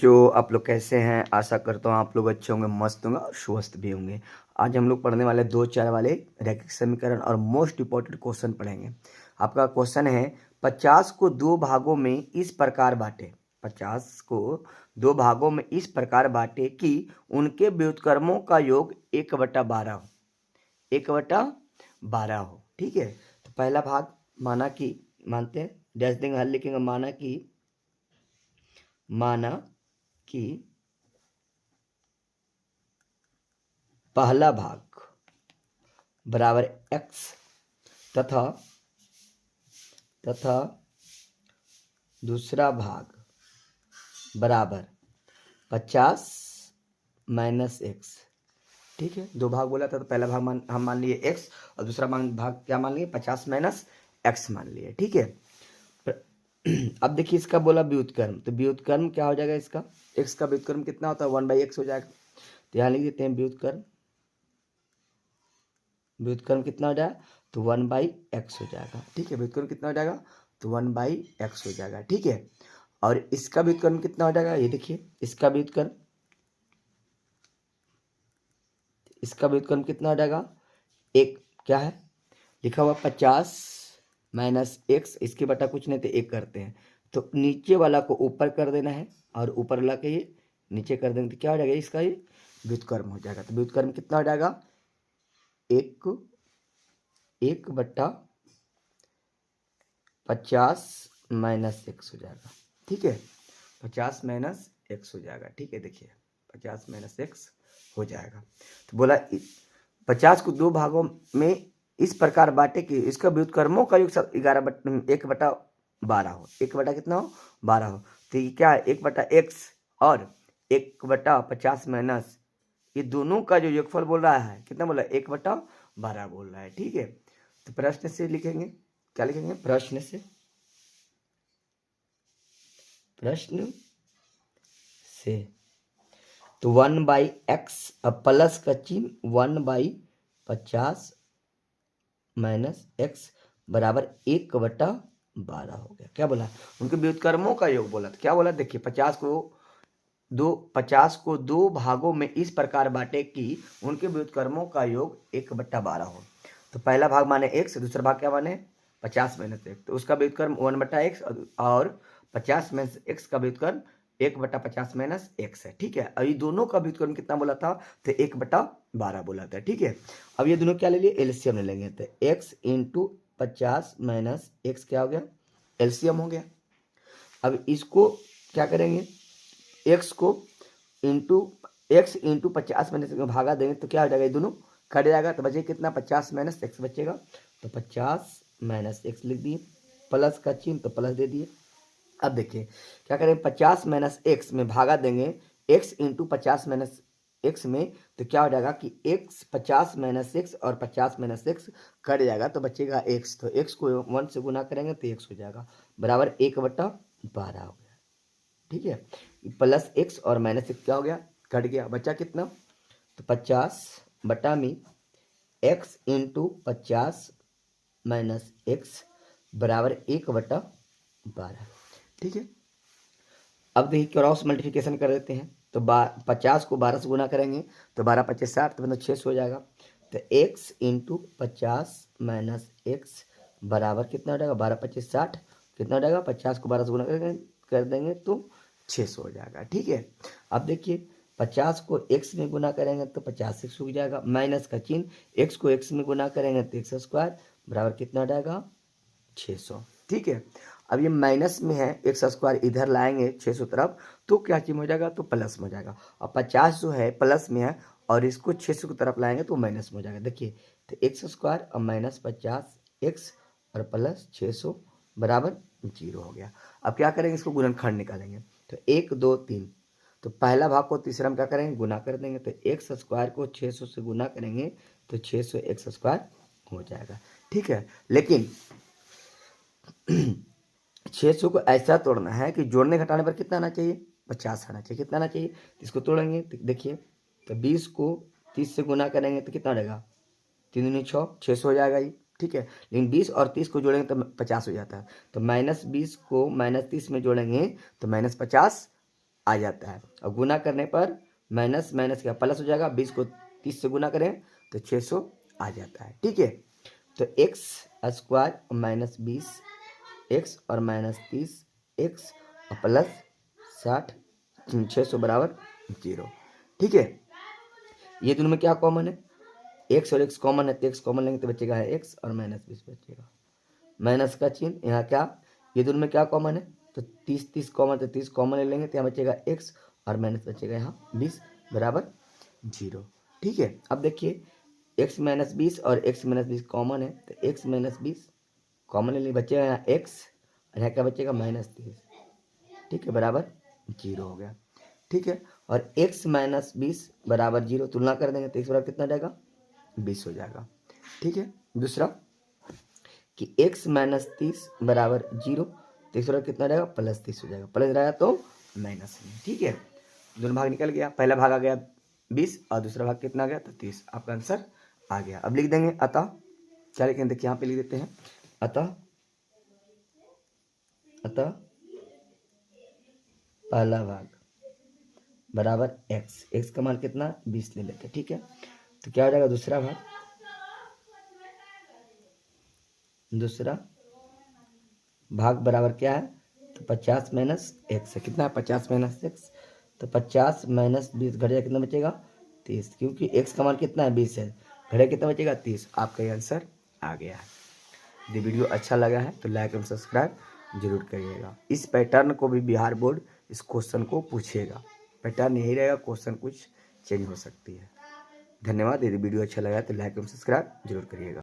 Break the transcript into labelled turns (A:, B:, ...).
A: बच्चों, आप लोग कैसे हैं? आशा करता हूँ आप लोग अच्छे होंगे, मस्त होंगे और स्वस्थ भी होंगे। आज हम लोग पढ़ने वाले 2-4 वाले रैखिक समीकरण और मोस्ट इंपॉर्टेंट क्वेश्चन पढ़ेंगे। आपका क्वेश्चन है 50 को दो भागों में इस प्रकार बांटे। 50 को दो भागों में इस प्रकार बांटे कि उनके व्युत्क्रमों का योग 1/12 हो। 1/12 हो। ठीक है, तो पहला भाग मानते हैं, डैश देंगे, हल लिखेंगे। माना कि पहला भाग बराबर x तथा दूसरा भाग बराबर 50 माइनस x। ठीक है, दो भाग बोला था, तो पहला भाग हम मान लिए x और दूसरा भाग क्या मान लिए? 50 माइनस x मान लिए। ठीक है, अब देखिए इसका बोला व्युत्क्रम, तो व्युत्क्रम क्या हो जाएगा? इसका x का व्युत्क्रम कितना होता है? 1/x हो जाएगा। तो यहाँ लिख देते हैं व्युत्क्रम कितना हो जाएगा? तो 1/x हो जाएगा। ठीक है, व्युत्क्रम कितना हो जाएगा? तो 1/x हो जाएगा। ठीक है, और इसका व्युत्क्रम कितना हो जाएगा? ये देखिए, इसका व्युत्क्रम कितना हो जाएगा? एक क्या है लिखा हुआ? 50 माइनस x, इसके बटा कुछ नहीं तो एक करते हैं, तो नीचे वाला को ऊपर कर देना है और ऊपर वाला के ये नीचे कर देंगे, तो क्या हो जाएगा? इसका ये व्युत्क्रम हो जाएगा। तो व्युत्क्रम कितना हो जाएगा? 1/50 माइनस x हो जाएगा। ठीक है, 50 माइनस x हो जाएगा। ठीक है, देखिए 50 माइनस x हो जाएगा। तो बोला 50 को दो भागों में इस प्रकार बांटे कि इसका व्युत्क्रमों का योग 1/12 हो। 1 कितना हो? 12 हो। तो ये क्या है? 1/x और 1/50 माइनस, ये दोनों का जो योगफल बोल रहा है कितना बोला? 1/12 बोल रहा है। ठीक है, तो प्रश्न से लिखेंगे, क्या लिखेंगे? प्रश्न से तो 1/x अब प्लस का चिन्ह 1/50 माइनस x बराबर 1/12 हो गया। क्या बोला? उनके व्युत्क्रमों का योग बोला। तो क्या बोला? देखिए 50 को दो भागों में इस प्रकार बांटे कि उनके व्युत्क्रमों का योग 1/12 हो। तो पहला भाग माने x, दूसरा भाग क्या माने? 50 माइनस x, तो उसका व्युत्क्रम 1/x और 50 माइनस x का व्युत्क्रम 1/50 माइनस x है। ठीक है, अब ये दोनों का व्युत्क्रम कितना बोला था? तो 1/12 बोला था। ठीक है, अब ये दोनों क्या ले लिए? एलसीएम ले लेंगे। तो x इंटू 50 माइनस x क्या हो गया? एलसीएम हो गया। अब इसको क्या करेंगे? x इंटू 50 माइनस भागा देंगे तो क्या हो जाएगा? ये दोनों कट जाएगा, तो बचेगा कितना? 50 माइनस x बचेगा। तो 50 माइनस x लिख दिए, प्लस का चिन्ह तो प्लस दे दिए। अब देखिए क्या करें? 50 माइनस x में भागा देंगे x इंटू 50 माइनस x में, तो क्या हो जाएगा कि x 50 माइनस x और 50 माइनस x कट जाएगा, तो बचेगा x। तो x को 1 से गुना करेंगे तो x हो जाएगा बराबर 1/12 हो गया। ठीक है, प्लस x और माइनस x क्या हो गया? कट गया, बचा कितना? तो 50 बटा में x इंटू 50 माइनस x बराबर 1/12। ठीक है, अब देखिए क्रॉस मल्टीप्लिकेशन कर देते हैं, तो 50 को 12 से गुना करेंगे तो 12×5 = 60, तो मतलब 600 हो जाएगा। तो x इंटू 50 माइनस x बराबर कितना हो जाएगा? 12×5 = 60, कितना हो जाएगा? 50 को 12 से गुना कर देंगे तो 600 हो जाएगा। ठीक है, अब देखिए 50 को x में गुना करेंगे तो 50 x हो जाएगा, माइनस का चिन्ह, x को x में गुना करेंगे तो x² बराबर कितना हो जाएगा? 600। ठीक है, अब ये माइनस में है, x² इधर लाएंगे 600 तरफ तो क्या चीज हो जाएगा? तो प्लस में हो जाएगा। और 50 जो है प्लस में है और इसको 600 की तरफ लाएंगे तो माइनस में हो जाएगा। देखिए तो x² और माइनस 50x और प्लस 600 बराबर 0 हो गया। अब क्या करेंगे? इसको गुणनखंड निकालेंगे, तो 1 2 3, तो पहला भाग को तीसरा में क्या करेंगे? गुना कर देंगे, तो x² को 600 से गुना करेंगे तो 600 x² हो जाएगा। ठीक है, लेकिन 600 को ऐसा तोड़ना है कि जोड़ने घटाने पर कितना आना चाहिए? 50 आना चाहिए। कितना आना चाहिए? इसको तोड़ेंगे तो देखिए, तो 20 को 30 से गुना करेंगे तो कितना हो जाएगा? 3 दूनी 6, 600 हो जाएगा ये। ठीक है, लेकिन 20 और 30 को जोड़ेंगे तो 50 हो जाता है, तो -20 को -30 में जोड़ेंगे तो -50 आ जाता है। और गुना करने पर माइनस माइनस क्या प्लस हो जाएगा, 20 को 30 से गुना करें तो 600 आ जाता है। ठीक है, तो एक्स स्क्वायर माइनस 20 एक्स और माइनस 30 एक्स और प्लस 60 600 बराबर 0। ठीक है, ये दोनों में क्या कॉमन है, एक्स और एक्स कॉमन है, तो एक्स कॉमन लेंगे तो बचेगा है एक्स और माइनस 20 बचेगा, माइनस का चिन्ह यहाँ क्या, ये दोनों में क्या कॉमन है, तो 30 कॉमन, तो 30 कॉमन ले लेंगे तो यहाँ बचेगा एक्स और माइनस बचेगा यहाँ 20 बराबर 0। ठीक है, अब देखिए एक्स माइनस 20 और एक्स माइनस 20 कॉमन है, तो एक्स माइनस 20 कॉमन ले लेंगे, बचेगा यहाँ एक्स और यहाँ क्या बचेगा माइनस 30। ठीक है, बराबर 0 हो गया। ठीक है, और x माइनस 20 बराबर 0 तुलना कर देंगे तो x बराबर कितना जाएगा 20 हो जाएगा। ठीक है, दूसरा कि x माइनस 30 बराबर 0 तो x बराबर कितना रहेगा प्लस 30 हो जाएगा, प्लस रहेगा तो माइनस में। ठीक है, दोनों भाग निकल गया, पहला भाग आ गया 20 और दूसरा भाग कितना आ गया तो 30, आपका आंसर आ गया। अब लिख देंगे अतः, क्या लिखेंगे देखिए यहाँ पे लिख देते हैं, अतः पहला भाग बराबर एक्स, एक्स का मान कितना 20 ले लेते हैं। ठीक है, तो क्या हो जाएगा दूसरा भाग, दूसरा भाग बराबर क्या है, तो 50 माइनस एक्स है, कितना है 50 माइनस एक्स, तो 50 माइनस 20 घट जाए कितना बचेगा 30, क्योंकि एक्स का मान कितना है 20 है, घटे कितना बचेगा 30। आपका ये आंसर आ गया है। यदि वीडियो अच्छा लगा है तो लाइक एवं सब्सक्राइब जरूर करिएगा। इस पैटर्न को भी बिहार बोर्ड इस क्वेश्चन को पूछेगा, पैटर्न यही रहेगा, क्वेश्चन कुछ चेंज हो सकती है। धन्यवाद। यदि वीडियो अच्छा लगा तो लाइक एवं सब्सक्राइब जरूर करिएगा।